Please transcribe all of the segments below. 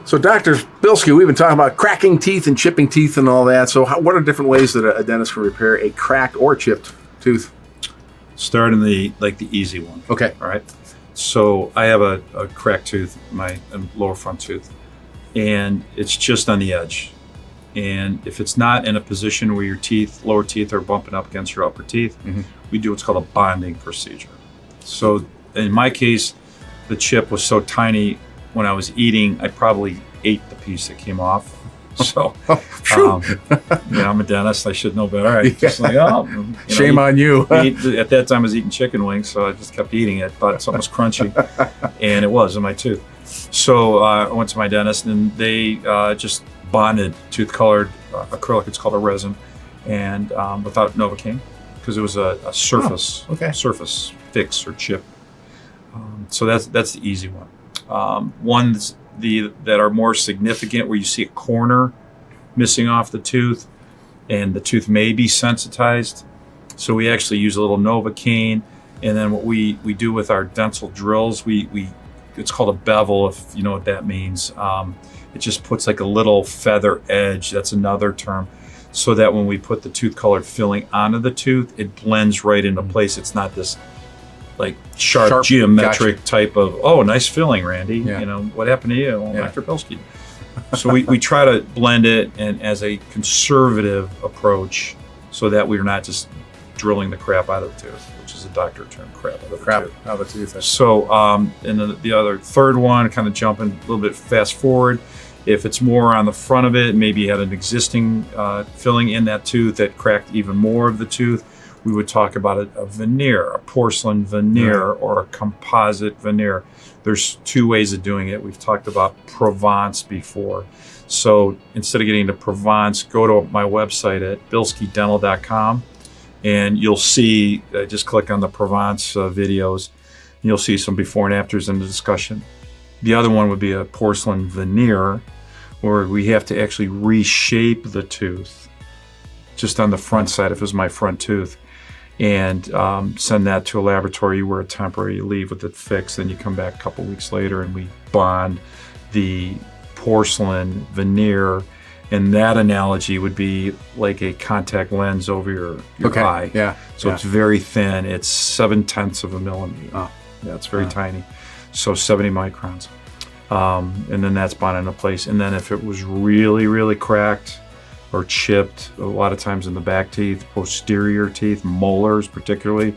So, Dr. Bilski, we've been talking about cracking teeth and chipping teeth and all that. So, what are different ways that a dentist can repair a cracked or chipped tooth? Start in the easy one. Okay. All right. So I have a cracked tooth, my lower front tooth, and it's just on the edge. And if it's not in a position where your lower teeth are bumping up against your upper teeth, we do what's called a bonding procedure. So in my case, the chip was so tiny when I was eating, I probably ate the piece that came off. So, I'm a dentist. I should know better. Shame on you. At that time, I was eating chicken wings, so I just kept eating it. Thought something was crunchy, and it was in my tooth. So I went to my dentist, and they just bonded tooth-colored acrylic. It's called a resin, and without Novocaine, because it was a surface surface fix or chip. So that's the easy one. Ones that are more significant, where you see a corner missing off the tooth and the tooth may be sensitized. So we actually use a little Novocaine, and then what we do with our dental drills, it's called a bevel, if you know what that means. It just puts like a little feather edge, that's another term, so that when we put the tooth colored filling onto the tooth, it blends right into place. It's not this like sharp geometric type of, oh, nice filling, Randy. Yeah. You know, what happened to you? Well, Dr. Bilski. So we try to blend it and as a conservative approach, so that we're not just drilling the crap out of the tooth, which is a doctor term, crap out of the tooth. So, and then the other third one, kind of jumping a little bit fast forward. If it's more on the front of it, maybe you had an existing filling in that tooth that cracked even more of the tooth, we would talk about a veneer, a porcelain veneer, or a composite veneer. There's two ways of doing it. We've talked about Provence before. So instead of getting into Provence, go to my website at bilskidental.com, and you'll see, just click on the Provence videos, and you'll see some before and afters in the discussion. The other one would be a porcelain veneer, where we have to actually reshape the tooth just on the front side, if it was my front tooth, and send that to a laboratory. You wear a temporary, you leave with it fixed, then you come back a couple weeks later and we bond the porcelain veneer. And that analogy would be like a contact lens over your eye. Yeah. So it's very thin. It's 0.7 of a millimeter. Oh. Yeah, it's very tiny. So 70 microns. And then that's bonded into place. And then if it was really, really cracked or chipped, a lot of times in the back teeth, posterior teeth, molars particularly,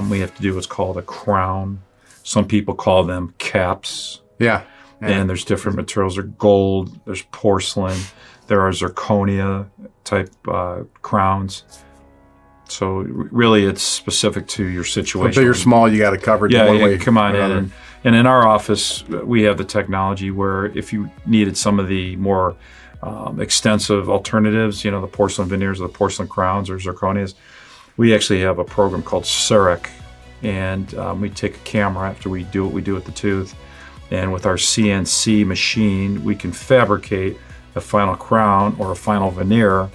we have to do what's called a crown. Some people call them caps. Yeah. And there's different materials. There's gold, there's porcelain, there are zirconia type crowns. So really it's specific to your situation. So big or small, you got it covered. Come on in. And in our office, we have the technology where if you needed some of the more extensive alternatives, the porcelain veneers or the porcelain crowns or zirconias, we actually have a program called CEREC. And we take a camera after we do what we do with the tooth. And with our CNC machine, we can fabricate a final crown or a final veneer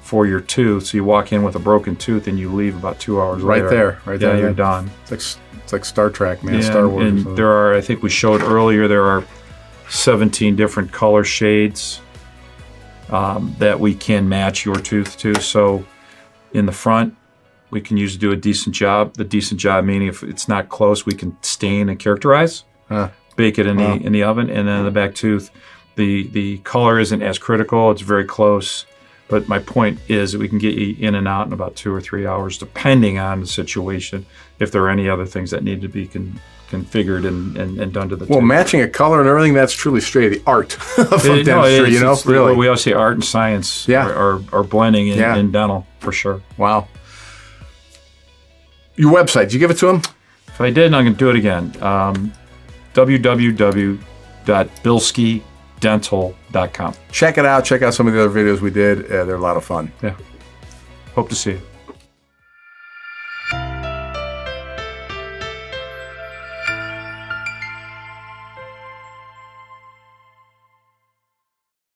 for your tooth. So you walk in with a broken tooth and you leave about 2 hours later. Right there. You're done. It's like Star Trek, man. Star Wars. And there are, I think we showed earlier, there are 17 different color shades that we can match your tooth to. So in the front, we can do a decent job. The decent job meaning if it's not close, we can stain and characterize. Bake it in the oven, and then in the back tooth, the color isn't as critical. It's very close, but my point is that we can get you in and out in about 2 or 3 hours, depending on the situation. If there are any other things that need to be configured and done to the tooth. Well, matching a color and everything, that's truly straight the art of dentistry. Really. We always say art and science are blending in dental for sure. Wow. Your website, did you give it to him? If I did, I'm going to do it again. www.bilskidental.com. Check it out. Check out some of the other videos we did. They're a lot of fun. Yeah. Hope to see you.